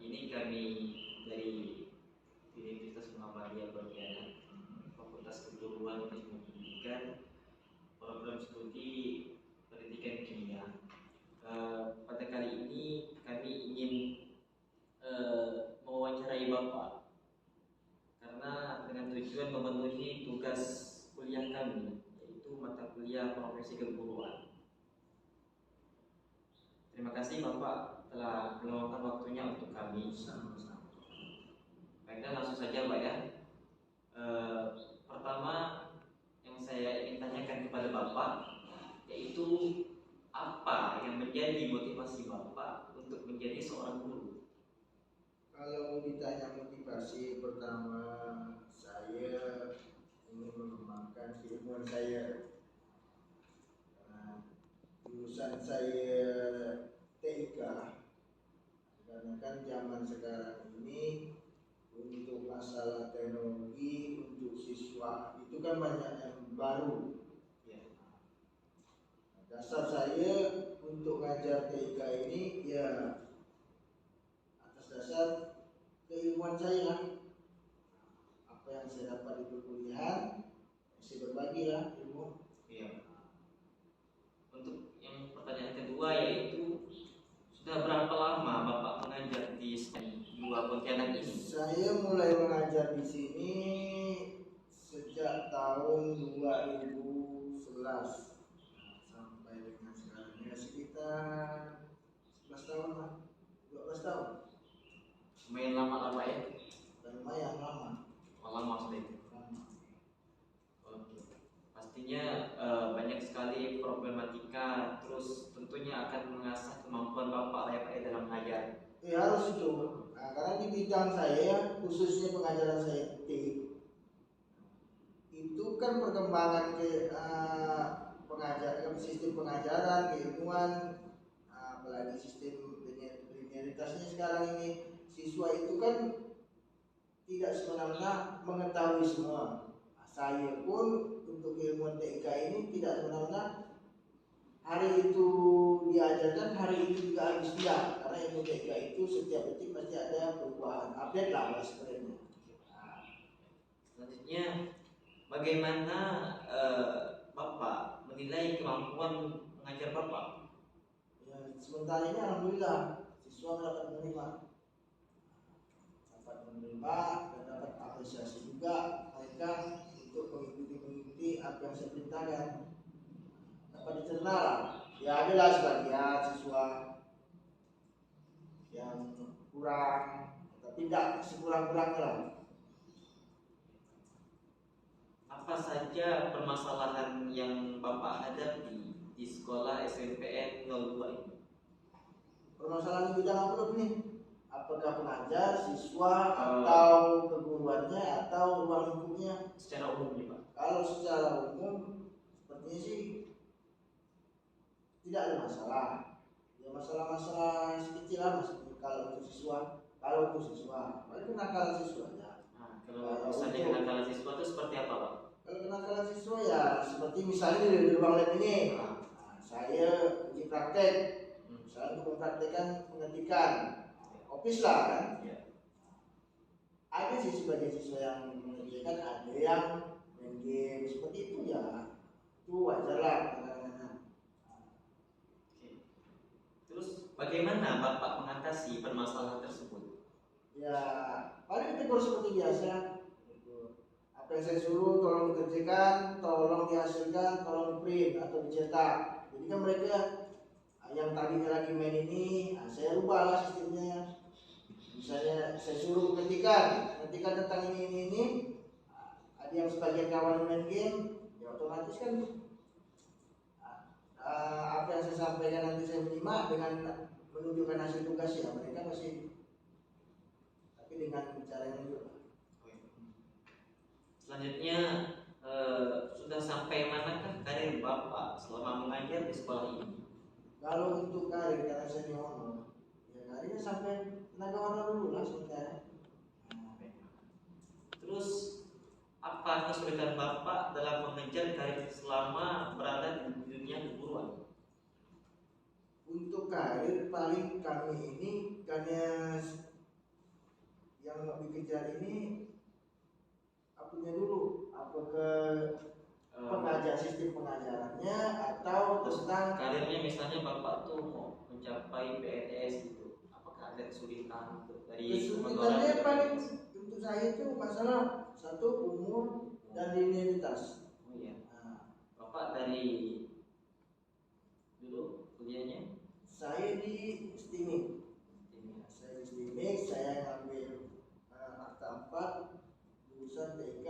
ini kami dari Universitas Muhammadiyah Pontianak, Fakultas Keguruan Ilmu Pendidikan, program studi pendidikan kimia. Pada kali ini kami ingin mewawancarai Bapak karena dengan tujuan memenuhi tugas kuliah kami, yaitu mata kuliah profesi keguruan. Terima kasih Bapak telah meluangkan waktunya untuk kami. Baiklah, langsung saja Pak ya. Pertama yang saya ingin tanyakan kepada Bapak yaitu apa yang menjadi motivasi Bapak untuk menjadi seorang guru? Kalau ditanya motivasi, pertama saya ingin mengembangkan keilmuan saya. Jurusan saya TIK, karena kan zaman sekarang ini untuk masalah teknologi untuk siswa itu kan banyak yang baru. Dasar saya untuk ngajar TIK ini ya atas dasar keilmuan saya. Apa yang saya dapat di perkuliahan, saya berbagi lah ilmu. Untuk yang pertanyaan kedua yaitu sudah berapa lama Bapak mengajar di STEM 2 Pontianak ini? Saya mulai mengajar di sini sejak tahun 2011 sampai dengan sekarang ya sekitar 11 tahun lah, 12 tahun. Lumayan lama ya? Lumayan lama. Lama sudah itu. Oke. Pastinya banyak sekali problematika, terus tentunya akan mengasah kemampuan Bapak ya Pak dalam mengajar. Ya harus itu. Nah, karena di bidang saya khususnya pengajaran saya itu kan perkembangan sistem pengajaran, keilmuan, apalagi sistem linearitasnya sekarang ini, siswa itu kan tidak semena-mena mengetahui semua. Saya pun untuk keilmuan TIK ini tidak semena-mena hari itu diajarkan, hari itu juga harus dia, karena ilmu TIK itu setiap detik pasti ada perubahan, update lah sebenarnya. Selanjutnya, bagaimana Bapak menilai kemampuan mengajar Bapak? Ya, sementara ini alhamdulillah siswa dapat menerima dan dapat apresiasi juga mereka untuk mengikuti apa yang saya perintahkan. Dapat dicerna lah. Ya adalah sebagian siswa yang kurang, tapi tidak sekurang-kurangnya lah. Apa saja permasalahan yang Bapak hadapi di sekolah SMPN 02 ini? Permasalahan di bidang apa nih? Apakah pengajar, siswa, atau keguruannya, atau ruang lingkupnya? Secara umum nih Pak. Kalau secara umum, sepertinya sih tidak ada masalah. Ya masalah-masalah sekecil lah, kalau untuk siswa, paling kenakalan siswa ya. Nah, kalau misalnya kenakalan siswa itu seperti apa Pak? Kalau kenakalan siswa ya seperti misalnya di ruang lab ini, saya uji praktek, misalnya untuk mempraktekkan pengetikan, office lah kan. Ada sih sebagai siswa yang mengerjakan, ada yang main game seperti itu ya, itu wajar lah kadang-kadang. Terus bagaimana Bapak mengatasi permasalahan tersebut? Ya paling tegur seperti biasa. Apa yang saya suruh tolong dikerjakan, tolong dihasilkan, tolong print atau dicetak. Jadi kan mereka yang tadinya lagi main ini, saya rubah lah sistemnya. Misalnya saya suruh ketikkan tentang ini, ada yang sebagian kawan main game, ya otomatis kan apa yang saya sampaikan nanti saya menyimak dengan menunjukkan hasil tugas ya mereka masih, tapi dengan cara yang menunjukkan. Selanjutnya sudah sampai manakah karir Bapak selama mengajar di sekolah ini? Kalau untuk karir karena saya honor, ya karirnya sampai tenaga honor dulu lah sementara. Terus apa kesulitan Bapak dalam mengejar karir selama berada di dunia keguruan? Untuk karir paling kami ini karena mau dikejar ini apunya dulu, apa ke pengajar sistem pengajarannya atau tentang karirnya. Misalnya bapak tuh mau mencapai PNS gitu, apakah ada kesulitan gitu dari kesulitannya paling untuk saya itu masalah satu umur dan linearitas. Oh iya. Bapak dari dulu kuliahnya? Saya di STIMIK. Saya di STIMIK, saya ngambil akta 4 lulusan TK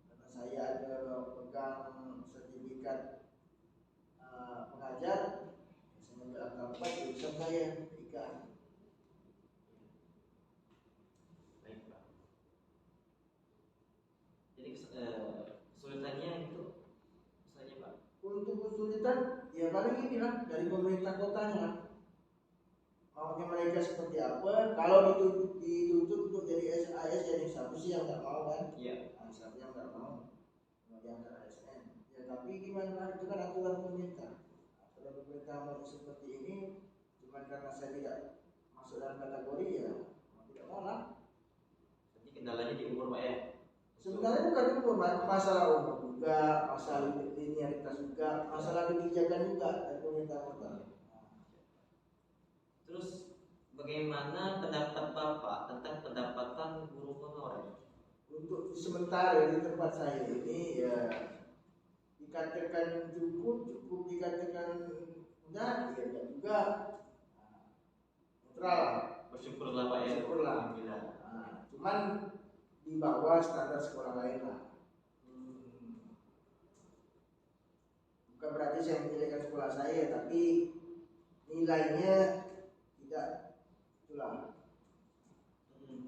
karena saya ada pegang sertifikat pengajar. Saya ngambil akta 4 lulusan saya TK. Baik Pak. Jadi kesulitannya itu misalnya Pak? Untuk kesulitan ya paling inilah dari pemerintah kotanya lah. Maunya mereka seperti apa? Kalau dituntut untuk jadi SAS jadi siapa sih yang nggak mau kan? Iya. Nah, siapa yang nggak mau diangkat ASN? Ya tapi gimana? Itu kan aturan pemerintah. Aturan pemerintah mau seperti ini, cuma karena saya tidak masuk dalam kategori ya mau tidak mau lah. Jadi kendalanya di umur Pak ya? Sebenarnya bukan umur, masalah umur juga, masalah linearitas juga, masalah kebijakan juga dari pemerintah kota. Terus bagaimana pendapat Bapak tentang pendapatan guru honorer? Untuk sementara di tempat saya ini ya dikatakan cukup dikatakan enggak, ya enggak juga. Netral lah. Bersyukurlah Pak ya. Bersyukurlah. Cuman di bawah standar sekolah lain lah. Bukan berarti saya menjelekan sekolah saya, tapi nilainya tidak itulah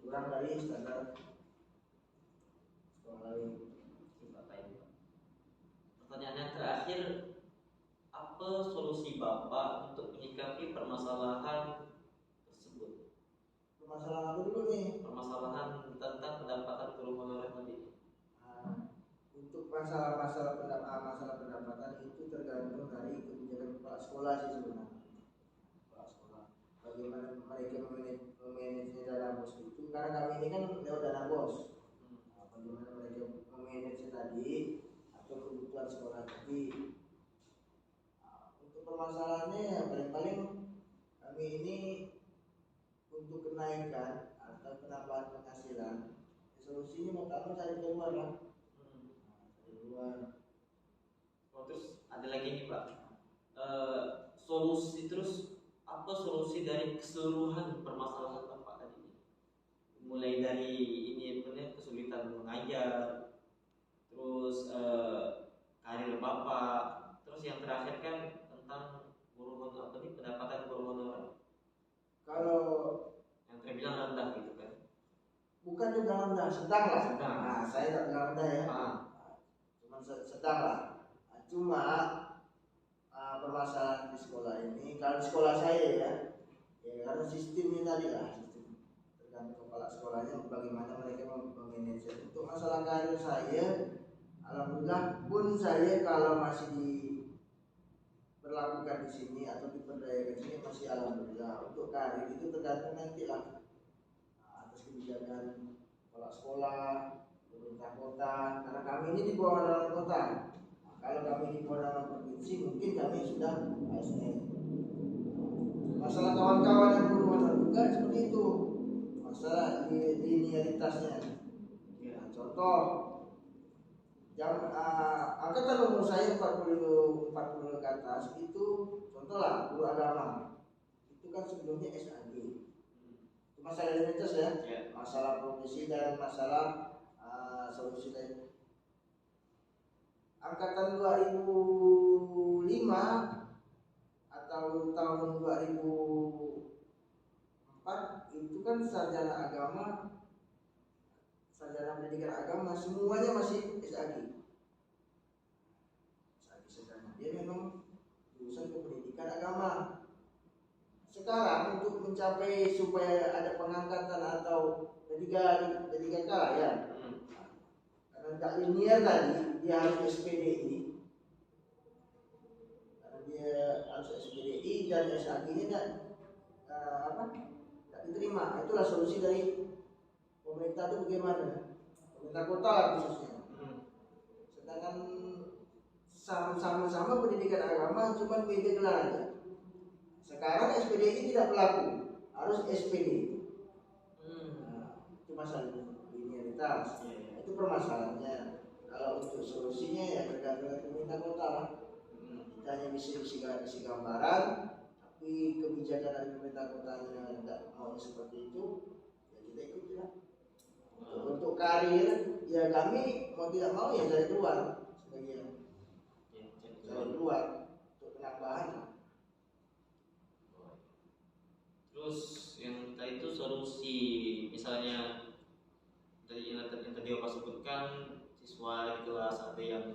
kurang dari standar sekolah lain. Pertanyaan yang terakhir, apa solusi Bapak untuk menyikapi permasalahan tersebut? Permasalahan apa dulu nih? Permasalahan tentang pendapatan guru honorer tadi. Untuk masalah pendapatan itu tergantung dari kebijakan kepala sekolah sih sebenarnya. Kepala sekolah. Bagaimana mereka memanage dana bos itu? Karena kami ini kan lewat dana bos. Bagaimana mereka memanage tadi atau kebutuhan sekolah tadi? Untuk permasalahannya ya paling-paling kami ini untuk kenaikan atau penambahan penghasilan, solusinya pertama cari keluar lah. Oh, terus ada lagi nih Pak, solusi terus apa solusi dari keseluruhan permasalahan Bapak tadi? Mulai dari ini benar kesulitan mengajar, terus karir Bapak, terus yang terakhir kan tentang guru honorer tadi, pendapatan guru honorer. Kalau yang terbilang rendah gitu kan? Bukan terbilang rendah, sedang lah. Sedang. Nah, saya tak bilang rendah ya. Sedang lah. Cuma permasalahan di sekolah ini, kalau di sekolah saya ya karena sistemnya tadi lah, sistem tergantung kepala sekolahnya bagaimana mereka memanage. Untuk masalah karir saya, alhamdulillah pun saya kalau masih diberlakukan di sini atau diperdayakan di sini masih alhamdulillah. Untuk karir itu tergantung nanti lah atas kebijakan kepala sekolah, pemerintah kota, karena kami ini di bawah naungan kota. Kalau kami di bawah naungan provinsi, mungkin kami sudah ASN. Masalah kawan-kawan yang guru honorer juga seperti itu. Masalah linearitasnya. Ya, contoh, angkatan umur saya 40 ke atas itu, contoh lah guru agama. Itu kan sebelumnya SAG. Itu masalah linearitas ya. Masalah profesi dan masalah solusi lain. Angkatan 2005 atau tahun 2004 itu kan sarjana agama, sarjana pendidikan agama semuanya masih SAG. Sedangkan dia memang jurusan pendidikan agama. Sekarang untuk mencapai supaya ada pengangkatan atau P3K ya. Karena tidak linear tadi, dia harus SPDI. Karena dia harus SPDI dan SAG-nya tidak diterima. itulah solusi dari pemerintah itu bagaimana? Pemerintah kota lah khususnya. Sedangkan sama-sama pendidikan agama, cuma beda gelar aja. Sekarang SPD ini tidak berlaku, harus SPD. Itu masalah linearitas. Itu permasalahannya. Kalau untuk solusinya ya tergantung pemerintah kota lah. Kita hanya bisa gambaran, tapi kebijakan dari pemerintah kotanya yang tidak mau seperti itu, ya kita ikuti lah. Untuk karir, ya kami mau tidak mau ya dari luar sebagian, dari luar untuk penambahan. Terus yang tadi itu solusi, misalnya yang tadi Bapak sebutkan, siswa di kelas ada yang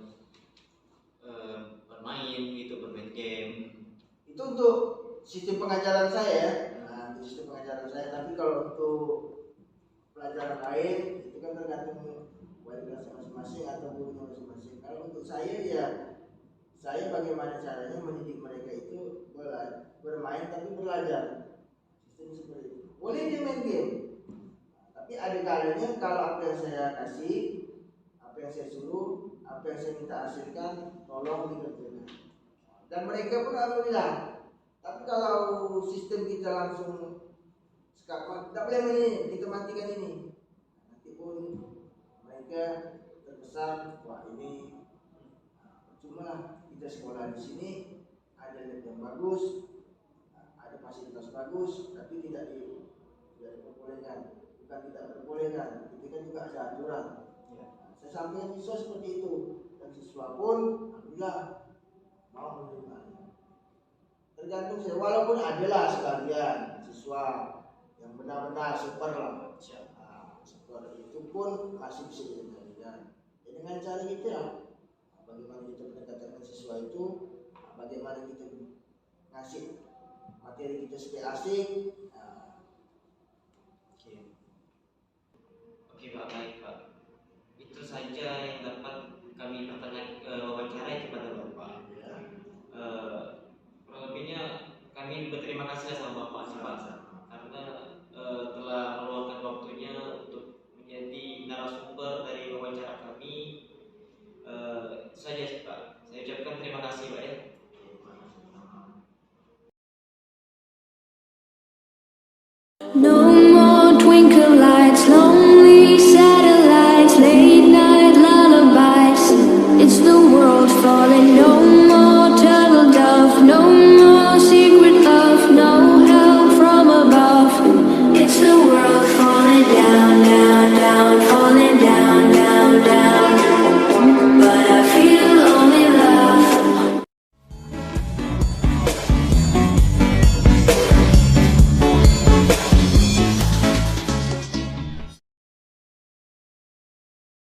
bermain gitu, bermain game. Itu untuk sistem pengajaran saya ya. Nah, itu sistem pengajaran saya. Tapi kalau untuk pelajaran lain itu kan tergantung wali kelas masing-masing atau gurunya masing-masing. Kalau untuk saya ya, saya bagaimana caranya mendidik mereka itu bermain tapi belajar. Sistem seperti itu. Boleh dia main game, tapi ada kalanya kalau apa yang saya kasih, apa yang saya suruh, apa yang saya minta hasilkan, tolong dikerjakan. Dan mereka pun alhamdulillah. Tapi kalau sistem kita langsung sekarang tidak boleh main ini, kita matikan ini, nanti pun mereka terkesan wah ini cuma kita sekolah di sini ada lab yang bagus, ada fasilitas bagus, tapi tidak diperbolehkan, bukan tidak diperbolehkan, itu kan juga ada aturan. Saya sampaikan siswa seperti itu, dan siswa pun alhamdulillah mau menerimanya. Tergantung saya, walaupun adalah sebagian siswa yang benar-benar super lah, super itu pun masih bisa dikendalikan. Ya, dengan cara kita lah, bagaimana kita mendekatkan siswa itu, bagaimana kita ngasih materi kita supaya asik. Oke Pak, baik Pak. Itu saja yang dapat kami wawancarai kepada Bapak. Kurang lebihnya kami berterima kasih sama Bapak sih Pak, karena telah meluangkan waktunya untuk menjadi narasumber dari wawancara kami. Itu saja sih Pak. Saya ucapkan terima kasih Pak ya. No more twinkle lights, lonely satellites, late night lullabies. It's the world falling. No more turtle dove, no more